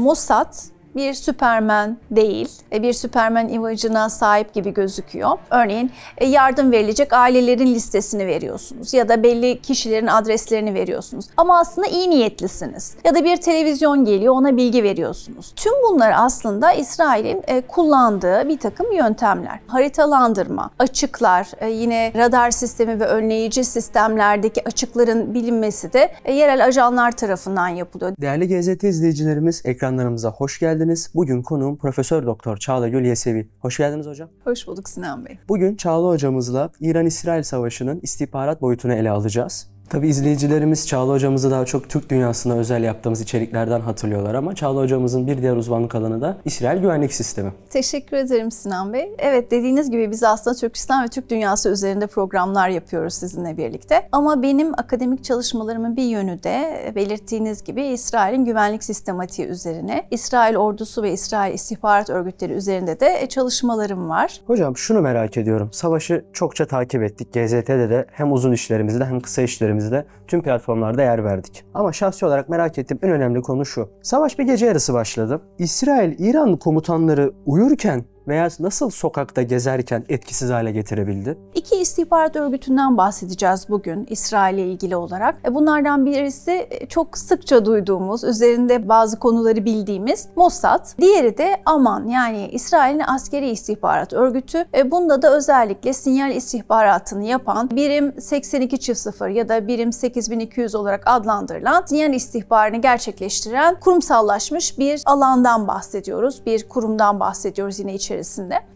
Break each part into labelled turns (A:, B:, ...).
A: Mossad bir Süpermen değil, bir Süpermen imajına sahip gibi gözüküyor. Örneğin yardım verilecek ailelerin listesini veriyorsunuz ya da belli kişilerin adreslerini veriyorsunuz. Ama aslında iyi niyetlisiniz. Ya da bir televizyon geliyor, ona bilgi veriyorsunuz. Tüm bunlar aslında İsrail'in kullandığı bir takım yöntemler. Haritalandırma, açıklar, yine radar sistemi ve önleyici sistemlerdeki açıkların bilinmesi de yerel ajanlar tarafından yapılıyor.
B: Değerli GZT izleyicilerimiz, ekranlarımıza hoş geldiniz. Bugün konuğum Profesör Doktor Çağla Gül Yesevi. Hoş geldiniz hocam.
A: Hoş bulduk Sinan Bey.
B: Bugün Çağla hocamızla İran-İsrail Savaşı'nın istihbarat boyutunu ele alacağız. Tabii izleyicilerimiz Çağla hocamızı daha çok Türk dünyasına özel yaptığımız içeriklerden hatırlıyorlar ama Çağla hocamızın bir diğer uzmanlık alanı da İsrail güvenlik sistemi.
A: Teşekkür ederim Sinan Bey. Evet, dediğiniz gibi biz aslında Türkistan ve Türk dünyası üzerinde programlar yapıyoruz sizinle birlikte. Ama benim akademik çalışmalarımın bir yönü de belirttiğiniz gibi İsrail'in güvenlik sistematiği üzerine, İsrail ordusu ve İsrail istihbarat örgütleri üzerinde de çalışmalarım var.
B: Hocam şunu merak ediyorum. Savaşı çokça takip ettik. GZT'de de hem uzun işlerimizde hem kısa işlerimizde tüm platformlarda yer verdik. Ama şahsi olarak merak ettiğim en önemli konu şu. Savaş bir gece yarısı başladı. İsrail, İran komutanları uyurken veya nasıl sokakta gezerken etkisiz hale getirebildi?
A: İki istihbarat örgütünden bahsedeceğiz bugün İsrail ile ilgili olarak. Bunlardan birisi çok sıkça duyduğumuz, üzerinde bazı konuları bildiğimiz Mossad. Diğeri de Aman, yani İsrail'in askeri istihbarat örgütü. Bunda da özellikle sinyal istihbaratını yapan birim 82.0 ya da birim 8200 olarak adlandırılan sinyal istihbarını gerçekleştiren kurumsallaşmış bir alandan bahsediyoruz. Bir kurumdan bahsediyoruz yine içerisinde.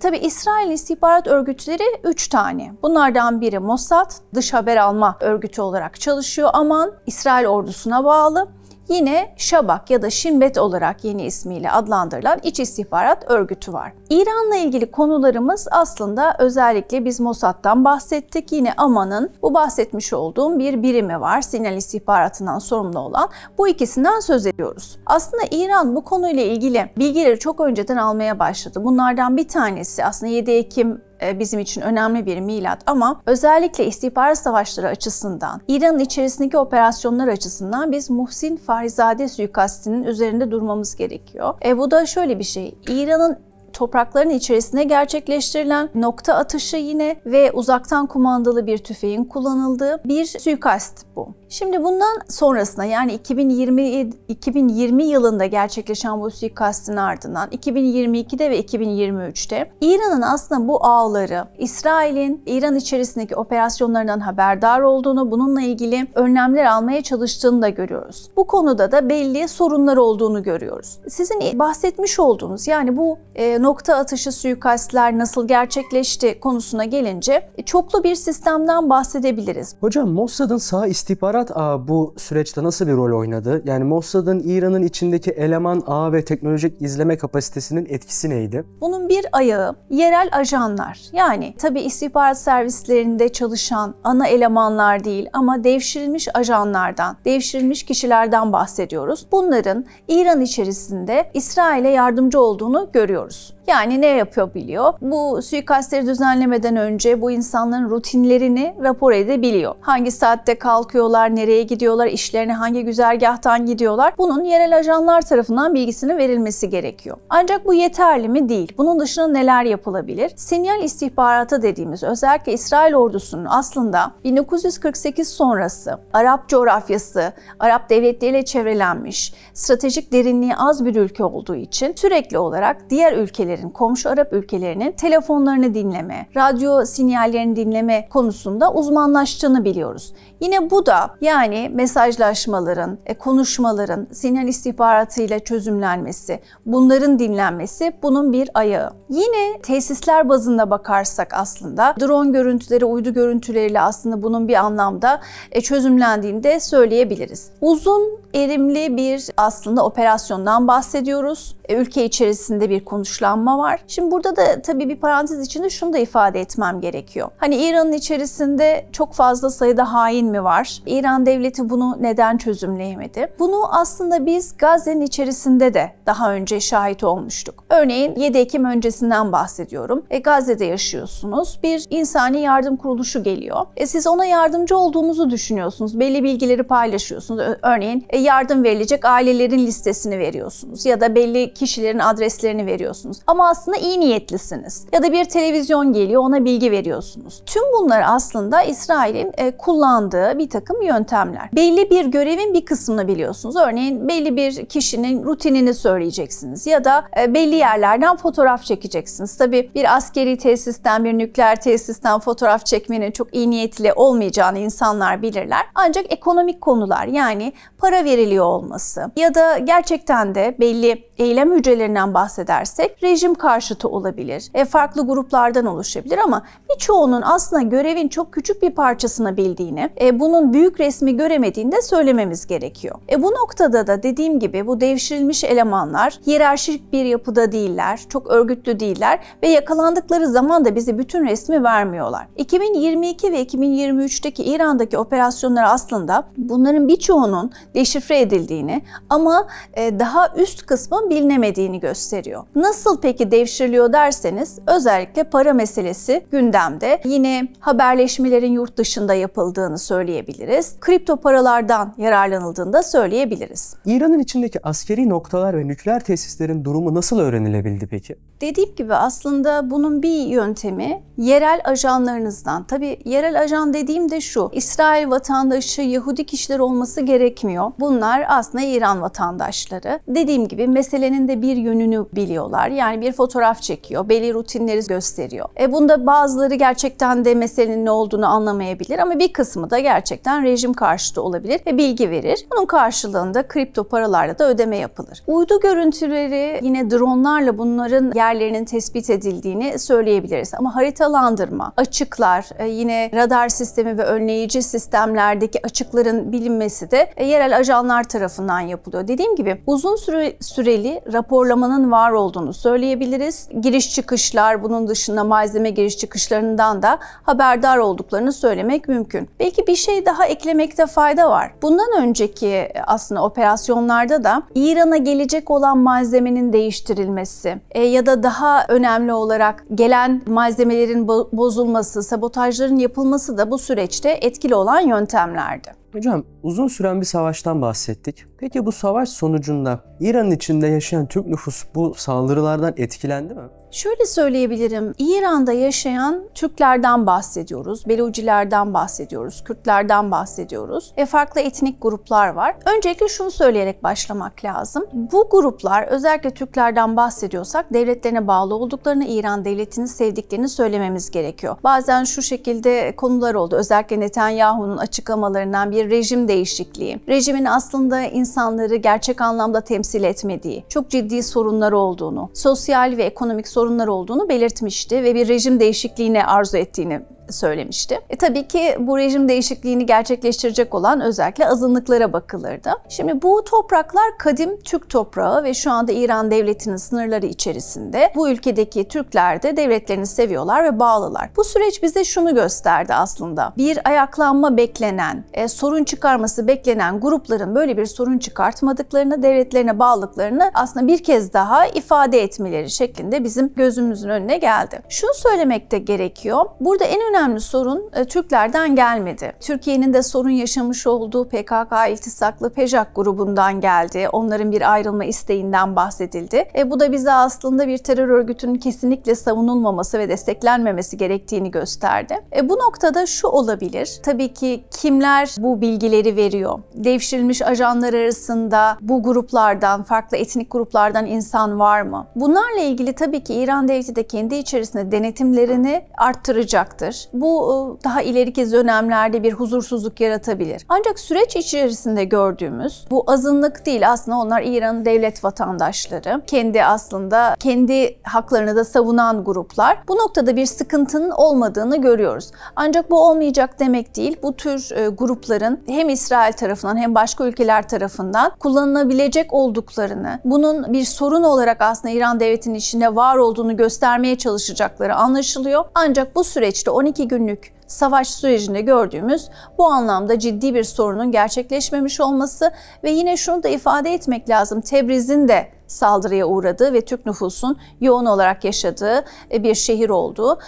A: Tabii İsrail istihbarat örgütleri 3 tane. Bunlardan biri Mossad, dış haber alma örgütü olarak çalışıyor. Aman, İsrail ordusuna bağlı. Yine Şabak ya da Shin Bet olarak yeni ismiyle adlandırılan İç İstihbarat Örgütü var. İran'la ilgili konularımız aslında özellikle biz Mossad'dan bahsettik. Yine Aman'ın bu bahsetmiş olduğum bir birimi var. Sinyal istihbaratından sorumlu olan. Bu ikisinden söz ediyoruz. Aslında İran bu konuyla ilgili bilgileri çok önceden almaya başladı. Bunlardan bir tanesi aslında 7 Ekim bizim için önemli bir milat ama özellikle istihbarat savaşları açısından, İran'ın içerisindeki operasyonlar açısından biz Muhsin Farizade suikastinin üzerinde durmamız gerekiyor. Bu da şöyle bir şey, İran'ın toprakların içerisinde gerçekleştirilen nokta atışı yine ve uzaktan kumandalı bir tüfeğin kullanıldığı bir suikast bu. Şimdi bundan sonrasında, yani 2020 yılında gerçekleşen bu suikastin ardından 2022'de ve 2023'te İran'ın aslında bu ağları İsrail'in İran içerisindeki operasyonlarından haberdar olduğunu, bununla ilgili önlemler almaya çalıştığını da görüyoruz. Bu konuda da belli sorunlar olduğunu görüyoruz. Sizin bahsetmiş olduğunuz, yani bu nokta atışı suikastler nasıl gerçekleşti konusuna gelince çoklu bir sistemden bahsedebiliriz.
B: Hocam, Mossad'ın sağ istihbarat ağı bu süreçte nasıl bir rol oynadı? Yani Mossad'ın İran'ın içindeki eleman ağı ve teknolojik izleme kapasitesinin etkisi neydi?
A: Bunun bir ayağı yerel ajanlar. Yani tabii istihbarat servislerinde çalışan ana elemanlar değil ama devşirilmiş ajanlardan, devşirilmiş kişilerden bahsediyoruz. Bunların İran içerisinde İsrail'e yardımcı olduğunu görüyoruz. Yani ne yapabiliyor? Bu suikastleri düzenlemeden önce bu insanların rutinlerini rapor edebiliyor. Hangi saatte kalkıyorlar, nereye gidiyorlar, işlerine hangi güzergahtan gidiyorlar? Bunun yerel ajanlar tarafından bilgisinin verilmesi gerekiyor. Ancak bu yeterli mi? Değil. Bunun dışında neler yapılabilir? Sinyal istihbaratı dediğimiz, özellikle İsrail ordusunun aslında 1948 sonrası Arap coğrafyası, Arap devletleriyle çevrelenmiş, stratejik derinliği az bir ülke olduğu için sürekli olarak diğer ülkelerin, komşu Arap ülkelerinin telefonlarını dinleme, radyo sinyallerini dinleme konusunda uzmanlaştığını biliyoruz. Yine bu da, yani mesajlaşmaların, konuşmaların sinyal istihbaratıyla çözümlenmesi, bunların dinlenmesi bunun bir ayağı. Yine tesisler bazında bakarsak aslında drone görüntüleri, uydu görüntüleriyle aslında bunun bir anlamda çözümlendiğini de söyleyebiliriz. Uzun erimli bir aslında operasyondan bahsediyoruz. Ülke içerisinde bir konuşlanma yapılanma var. Şimdi burada da tabii bir parantez içinde şunu da ifade etmem gerekiyor. Hani İran'ın içerisinde çok fazla sayıda hain mi var? İran devleti bunu neden çözümleyemedi? Bunu aslında biz Gazze'nin içerisinde de daha önce şahit olmuştuk. Örneğin 7 Ekim öncesinden bahsediyorum. Gazze'de yaşıyorsunuz. Bir insani yardım kuruluşu geliyor. Siz ona yardımcı olduğunuzu düşünüyorsunuz. Belli bilgileri paylaşıyorsunuz. Örneğin yardım verilecek ailelerin listesini veriyorsunuz ya da belli kişilerin adreslerini veriyorsunuz. Ama aslında iyi niyetlisiniz. Ya da bir televizyon geliyor, ona bilgi veriyorsunuz. Tüm bunlar aslında İsrail'in kullandığı bir takım yöntemler. Belli bir görevin bir kısmını biliyorsunuz. Örneğin belli bir kişinin rutinini söyleyeceksiniz ya da belli yerlerden fotoğraf çekeceksiniz. Tabii bir askeri tesisten, bir nükleer tesisten fotoğraf çekmenin çok iyi niyetli olmayacağını insanlar bilirler. Ancak ekonomik konular, yani para veriliyor olması ya da gerçekten de belli eylem hücrelerinden bahsedersek rejim karşıtı olabilir. Farklı gruplardan oluşabilir ama birçoğunun aslında görevin çok küçük bir parçasını bildiğini, bunun büyük resmi göremediğini de söylememiz gerekiyor. Bu noktada da dediğim gibi bu devşirilmiş elemanlar hiyerarşik bir yapıda değiller, çok örgütlü değiller ve yakalandıkları zaman da bize bütün resmi vermiyorlar. 2022 ve 2023'teki İran'daki operasyonlar aslında bunların birçoğunun deşifre edildiğini ama daha üst kısmın bilinemediğini gösteriyor. Nasıl peki devşiriliyor derseniz özellikle para meselesi gündemde. Yine haberleşmelerin yurt dışında yapıldığını söyleyebiliriz. Kripto paralardan yararlanıldığını da söyleyebiliriz.
B: İran'ın içindeki askeri noktalar ve nükleer tesislerin durumu nasıl öğrenilebildi peki?
A: Dediğim gibi aslında bunun bir yöntemi yerel ajanlarınızdan. Tabii yerel ajan dediğim de şu: İsrail vatandaşı, Yahudi kişiler olması gerekmiyor. Bunlar aslında İran vatandaşları. Dediğim gibi meselenin de bir yönünü biliyorlar. Yani bir fotoğraf çekiyor, belli rutinleri gösteriyor. Bunda bazıları gerçekten de meselenin ne olduğunu anlamayabilir ama bir kısmı da gerçekten rejim karşıtı olabilir ve bilgi verir. Bunun karşılığında kripto paralarla da ödeme yapılır. Uydu görüntüleri, yine dronlarla bunların yerlerinin tespit edildiğini söyleyebiliriz. Ama haritalandırma, açıklar, yine radar sistemi ve önleyici sistemlerdeki açıkların bilinmesi de yerel ajanlar tarafından yapılıyor. Dediğim gibi uzun süreli raporlamanın var olduğunu söyleyebiliriz. Giriş çıkışlar, bunun dışında malzeme giriş çıkışlarından da haberdar olduklarını söylemek mümkün. Belki bir şey daha eklemekte fayda var. Bundan önceki aslında operasyonlarda da İran'a gelecek olan malzemenin değiştirilmesi ya da daha önemli olarak gelen malzemelerin bozulması, sabotajların yapılması da bu süreçte etkili olan yöntemlerdi.
B: Hocam, uzun süren bir savaştan bahsettik. Peki bu savaş sonucunda İran'ın içinde yaşayan Türk nüfus bu saldırılardan etkilendi mi?
A: Şöyle söyleyebilirim, İran'da yaşayan Türklerden bahsediyoruz, Belucilerden bahsediyoruz, Kürtlerden bahsediyoruz. Farklı etnik gruplar var. Öncelikle şunu söyleyerek başlamak lazım. Bu gruplar, özellikle Türklerden bahsediyorsak, devletlerine bağlı olduklarını, İran devletini sevdiklerini söylememiz gerekiyor. Bazen şu şekilde konular oldu, özellikle Netanyahu'nun açıklamalarından bir rejim değişikliği. Rejimin aslında insanları gerçek anlamda temsil etmediği, çok ciddi sorunlar olduğunu, sosyal ve ekonomik sorunlar olduğunu belirtmişti ve bir rejim değişikliğini arzu ettiğini söylemişti. Tabii ki bu rejim değişikliğini gerçekleştirecek olan özellikle azınlıklara bakılırdı. Şimdi bu topraklar kadim Türk toprağı ve şu anda İran devletinin sınırları içerisinde. Bu ülkedeki Türkler de devletlerini seviyorlar ve bağlılar. Bu süreç bize şunu gösterdi aslında. Bir ayaklanma beklenen, sorun çıkarması beklenen grupların böyle bir sorun çıkartmadıklarını, devletlerine bağlılıklarını aslında bir kez daha ifade etmeleri şeklinde bizim gözümüzün önüne geldi. Şunu söylemek de gerekiyor. Burada en önemli sorun Türklerden gelmedi. Türkiye'nin de sorun yaşamış olduğu PKK iltisaklı PEJAK grubundan geldi. Onların bir ayrılma isteğinden bahsedildi. Bu da bize aslında bir terör örgütünün kesinlikle savunulmaması ve desteklenmemesi gerektiğini gösterdi. Bu noktada şu olabilir. Tabii ki kimler bu bilgileri veriyor? Devşirilmiş ajanlar arasında bu gruplardan, farklı etnik gruplardan insan var mı? Bunlarla ilgili tabii ki İran devleti de kendi içerisinde denetimlerini arttıracaktır. olabilir. Bu daha ileriki dönemlerde bir huzursuzluk yaratabilir. Ancak süreç içerisinde gördüğümüz bu azınlık değil, aslında onlar İran'ın devlet vatandaşları. Kendi haklarını da savunan gruplar. Bu noktada bir sıkıntının olmadığını görüyoruz. Ancak bu olmayacak demek değil. Bu tür grupların hem İsrail tarafından hem başka ülkeler tarafından kullanılabilecek olduklarını, bunun bir sorun olarak aslında İran devletinin içinde var olduğunu göstermeye çalışacakları anlaşılıyor. Ancak bu süreçte 12 günlük savaş sürecinde gördüğümüz bu anlamda ciddi bir sorunun gerçekleşmemiş olması ve yine şunu da ifade etmek lazım. Tebriz'in de saldırıya uğradığı ve Türk nüfusun yoğun olarak yaşadığı bir şehir olduğu.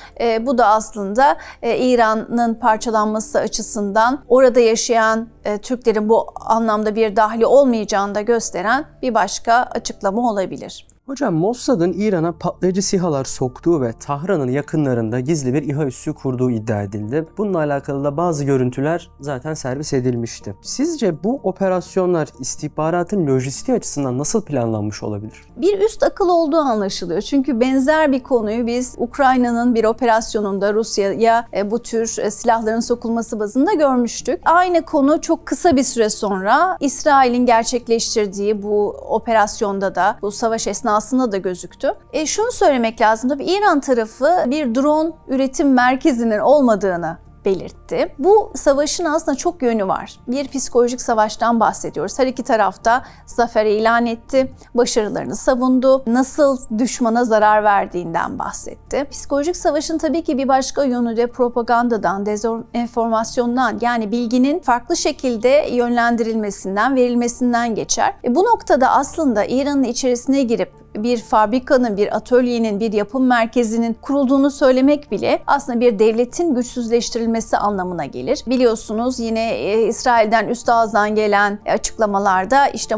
A: Bu da aslında İran'ın parçalanması açısından orada yaşayan Türklerin bu anlamda bir dahli olmayacağını da gösteren bir başka açıklama olabilir.
B: Hocam, Mossad'ın İran'a patlayıcı SİHA'lar soktuğu ve Tahran'ın yakınlarında gizli bir İHA üssü kurduğu iddia edildi. Bununla alakalı da bazı görüntüler zaten servis edilmişti. Sizce bu operasyonlar istihbaratın lojistiği açısından nasıl planlanmış olabilir?
A: Bir üst akıl olduğu anlaşılıyor. Çünkü benzer bir konuyu biz Ukrayna'nın bir operasyonunda Rusya'ya bu tür silahların sokulması bazında görmüştük. Aynı konu çok kısa bir süre sonra İsrail'in gerçekleştirdiği bu operasyonda da, bu savaş esnasında da gözüktü. Şunu söylemek lazım, tabii İran tarafı bir drone üretim merkezinin olmadığını belirtti. Bu savaşın aslında çok yönü var. Bir psikolojik savaştan bahsediyoruz. Her iki tarafta zafer ilan etti, başarılarını savundu, nasıl düşmana zarar verdiğinden bahsetti. Psikolojik savaşın tabii ki bir başka yönü de propagandadan, dezenformasyondan, yani bilginin farklı şekilde yönlendirilmesinden, verilmesinden geçer. Bu noktada aslında İran'ın içerisine girip bir fabrikanın, bir atölyenin, bir yapım merkezinin kurulduğunu söylemek bile aslında bir devletin güçsüzleştirilmesi anlamına gelir. Biliyorsunuz yine İsrail'den üst ağızdan gelen açıklamalarda işte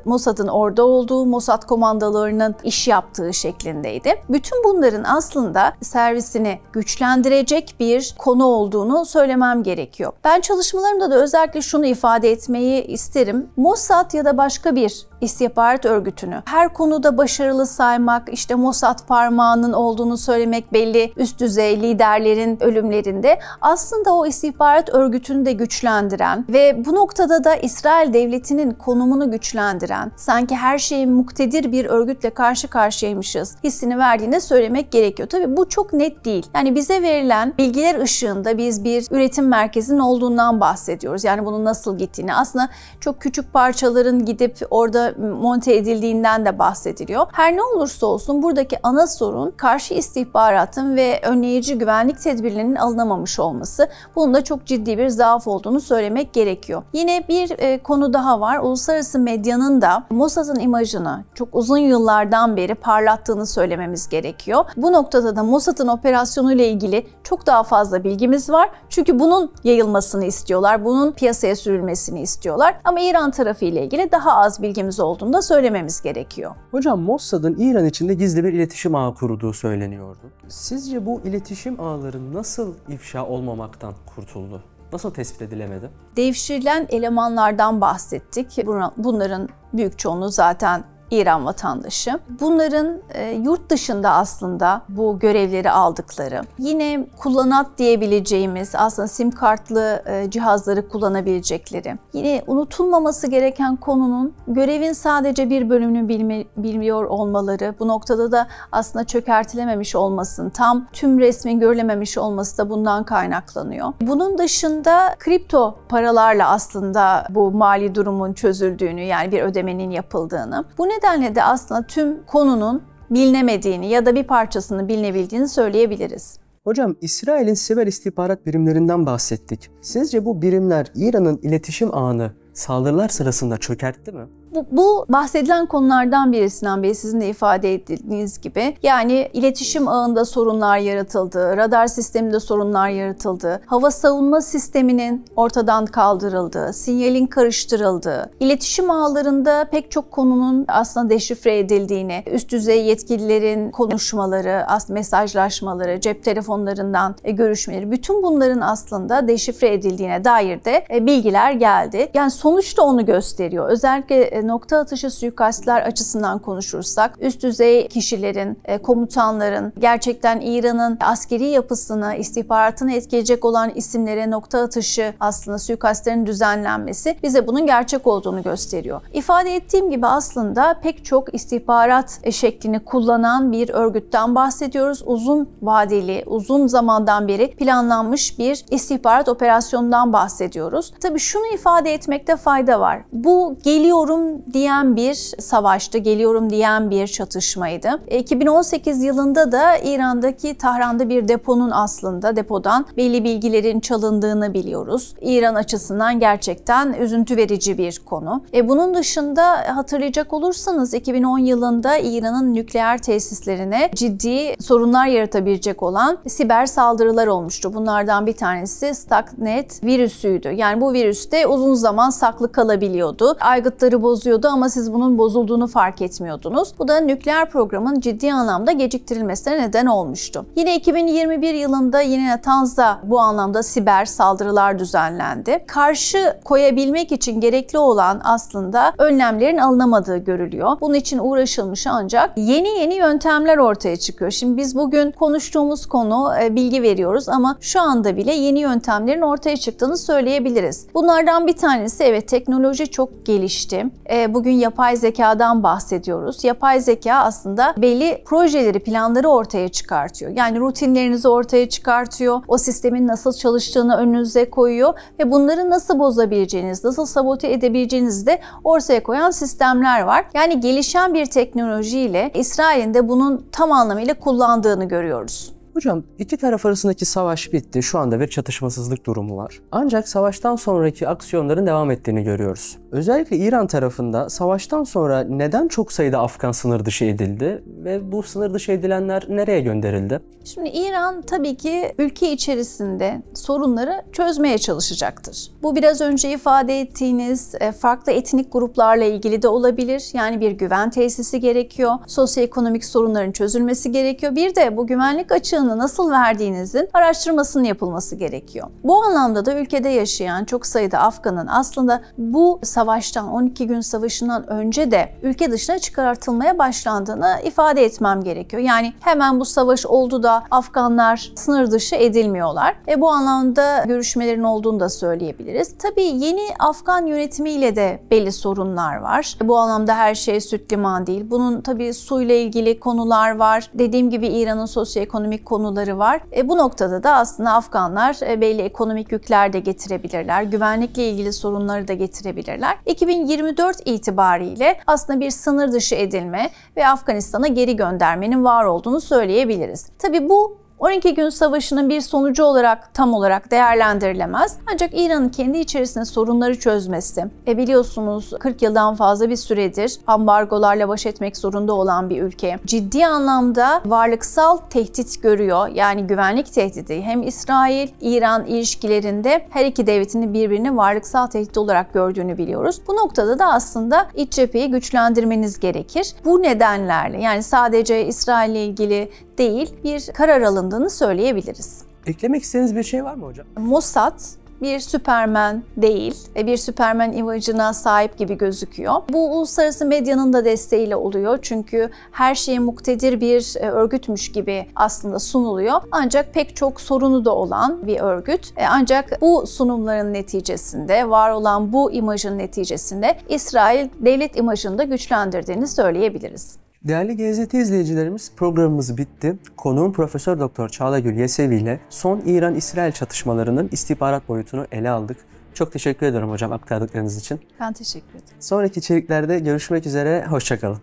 A: Mossad'ın orada olduğu, Mossad komandolarının iş yaptığı şeklindeydi. Bütün bunların aslında servisini güçlendirecek bir konu olduğunu söylemem gerekiyor. Ben çalışmalarımda da özellikle şunu ifade etmeyi isterim. Mossad ya da başka bir istihbarat örgütünü her konuda başarılı saymak, işte Mossad parmağının olduğunu söylemek belli üst düzey liderlerin ölümlerinde aslında o istihbarat örgütünü de güçlendiren ve bu noktada da İsrail devletinin konumunu güçlendiren, sanki her şeyin muktedir bir örgütle karşı karşıyaymışız hissini verdiğini söylemek gerekiyor. Tabii bu çok net değil. Yani bize verilen bilgiler ışığında biz bir üretim merkezinin olduğundan bahsediyoruz. Yani bunun nasıl gittiğini, aslında çok küçük parçaların gidip orada monte edildiğinden de bahsediliyor. Her ne olursa olsun buradaki ana sorun karşı istihbaratın ve önleyici güvenlik tedbirlerinin alınamamış olması. Bunun da çok ciddi bir zaaf olduğunu söylemek gerekiyor. Yine bir konu daha var. Uluslararası medyanın da Mossad'ın imajını çok uzun yıllardan beri parlattığını söylememiz gerekiyor. Bu noktada da Mossad'ın operasyonuyla ilgili çok daha fazla bilgimiz var. Çünkü bunun yayılmasını istiyorlar. Bunun piyasaya sürülmesini istiyorlar. Ama İran tarafı ile ilgili daha az bilgimiz olduğunu da söylememiz gerekiyor.
B: Hocam, Mossad'ın İran içinde gizli bir iletişim ağı kurduğu söyleniyordu. Sizce bu iletişim ağları nasıl ifşa olmamaktan kurtuldu? Nasıl tespit edilemedi?
A: Devşirilen elemanlardan bahsettik. Bunların büyük çoğunluğu zaten İran vatandaşı. Bunların yurt dışında aslında bu görevleri aldıkları, yine kullanat diyebileceğimiz aslında sim kartlı cihazları kullanabilecekleri, yine unutulmaması gereken konunun görevin sadece bir bölümünü bilmiyor olmaları, bu noktada da aslında çökertilememiş olmasının, tam tüm resmin görülememiş olması da bundan kaynaklanıyor. Bunun dışında kripto paralarla aslında bu mali durumun çözüldüğünü, yani bir ödemenin yapıldığını, bu nedenle de aslında tüm konunun bilinemediğini ya da bir parçasını bilinebildiğini söyleyebiliriz.
B: Hocam, İsrail'in siber istihbarat birimlerinden bahsettik. Sizce bu birimler İran'ın iletişim ağını saldırılar sırasında çökertti mi?
A: Bu bahsedilen konulardan biri Sinan Bey, sizin de ifade ettiğiniz gibi. Yani iletişim ağında sorunlar yaratıldı, radar sisteminde sorunlar yaratıldı, hava savunma sisteminin ortadan kaldırıldığı, sinyalin karıştırıldığı, iletişim ağlarında pek çok konunun aslında deşifre edildiğini, üst düzey yetkililerin konuşmaları, aslında mesajlaşmaları, cep telefonlarından görüşmeleri, bütün bunların aslında deşifre edildiğine dair de bilgiler geldi. Yani sonuçta onu gösteriyor. Özellikle nokta atışı suikastlar açısından konuşursak, üst düzey kişilerin, komutanların gerçekten İran'ın askeri yapısını, istihbaratını etkileyecek olan isimlere nokta atışı aslında suikastlerin düzenlenmesi bize bunun gerçek olduğunu gösteriyor. İfade ettiğim gibi aslında pek çok istihbarat şeklini kullanan bir örgütten bahsediyoruz. Uzun vadeli, uzun zamandan beri planlanmış bir istihbarat operasyonundan bahsediyoruz. Tabii şunu ifade etmekte fayda var. Bu geliyorum diyen bir savaştı, geliyorum diyen bir çatışmaydı. 2018 yılında da İran'daki Tahran'da bir depodan belli bilgilerin çalındığını biliyoruz. İran açısından gerçekten üzüntü verici bir konu. Bunun dışında hatırlayacak olursanız 2010 yılında İran'ın nükleer tesislerine ciddi sorunlar yaratabilecek olan siber saldırılar olmuştu. Bunlardan bir tanesi Stuxnet virüsüydü. Yani bu virüs de uzun zaman saklı kalabiliyordu. Aygıtları bozuyordu ama siz bunun bozulduğunu fark etmiyordunuz. Bu da nükleer programın ciddi anlamda geciktirilmesine neden olmuştu. Yine 2021 yılında yine Natanz'da bu anlamda siber saldırılar düzenlendi. Karşı koyabilmek için gerekli olan aslında önlemlerin alınamadığı görülüyor. Bunun için uğraşılmış ancak yeni yöntemler ortaya çıkıyor. Şimdi biz bugün konuştuğumuz konu bilgi veriyoruz ama şu anda bile yeni yöntemlerin ortaya çıktığını söyleyebiliriz. Bunlardan bir tanesi evet teknoloji çok gelişti. Bugün yapay zekadan bahsediyoruz. Yapay zeka aslında belli projeleri, planları ortaya çıkartıyor. Yani rutinlerinizi ortaya çıkartıyor. O sistemin nasıl çalıştığını önünüze koyuyor ve bunları nasıl bozabileceğiniz, nasıl sabote edebileceğinizi de ortaya koyan sistemler var. Yani gelişen bir teknolojiyle İsrail'in de bunun tam anlamıyla kullandığını görüyoruz.
B: Hocam iki taraf arasındaki savaş bitti. Şu anda bir çatışmasızlık durumu var. Ancak savaştan sonraki aksiyonların devam ettiğini görüyoruz. Özellikle İran tarafında savaştan sonra neden çok sayıda Afgan sınır dışı edildi ve bu sınır dışı edilenler nereye gönderildi?
A: Şimdi İran tabii ki ülke içerisinde sorunları çözmeye çalışacaktır. Bu biraz önce ifade ettiğiniz farklı etnik gruplarla ilgili de olabilir. Yani bir güven tesisi gerekiyor. Sosyoekonomik sorunların çözülmesi gerekiyor. Bir de bu güvenlik açığını nasıl verdiğinizin araştırmasının yapılması gerekiyor. Bu anlamda da ülkede yaşayan çok sayıda Afgan'ın aslında bu savaştan, 12 gün savaşından önce de ülke dışına çıkartılmaya başlandığını ifade etmem gerekiyor. Yani hemen bu savaş oldu da Afganlar sınır dışı edilmiyorlar. Bu anlamda görüşmelerin olduğunu da söyleyebiliriz. Tabii yeni Afgan yönetimiyle de belli sorunlar var. Bu anlamda her şey süt liman değil. Bunun tabii suyla ilgili konular var. Dediğim gibi İran'ın sosyoekonomik konuları var. Bu noktada da aslında Afganlar belli ekonomik yükler de getirebilirler. Güvenlikle ilgili sorunları da getirebilirler. 2024 itibariyle aslında bir sınır dışı edilme ve Afganistan'a geri göndermenin var olduğunu söyleyebiliriz. Tabii bu 12 gün savaşının bir sonucu olarak tam olarak değerlendirilemez. Ancak İran'ın kendi içerisinde sorunları çözmesi, biliyorsunuz 40 yıldan fazla bir süredir ambargolarla baş etmek zorunda olan bir ülke. Ciddi anlamda varlıksal tehdit görüyor. Yani güvenlik tehdidi. Hem İsrail-İran ilişkilerinde her iki devletin birbirini varlıksal tehdit olarak gördüğünü biliyoruz. Bu noktada da aslında iç cepheyi güçlendirmeniz gerekir. Bu nedenlerle yani sadece İsrail ile ilgili değil bir karar alındığını söyleyebiliriz.
B: Eklemek istediğiniz bir şey var mı hocam?
A: Mossad bir Süpermen değil, bir Süpermen imajına sahip gibi gözüküyor. Bu uluslararası medyanın da desteğiyle oluyor çünkü her şeye muktedir bir örgütmüş gibi aslında sunuluyor. Ancak pek çok sorunu da olan bir örgüt. Ancak bu sunumların neticesinde, var olan bu imajın neticesinde İsrail devlet imajını da güçlendirdiğini söyleyebiliriz.
B: Değerli GZT izleyicilerimiz, programımız bitti. Konuğum Profesör Doktor Çağla Yesevi ile son İran-İsrail çatışmalarının istihbarat boyutunu ele aldık. Çok teşekkür ederim hocam aktardıklarınız için.
A: Ben teşekkür ederim.
B: Sonraki içeriklerde görüşmek üzere, hoşça kalın.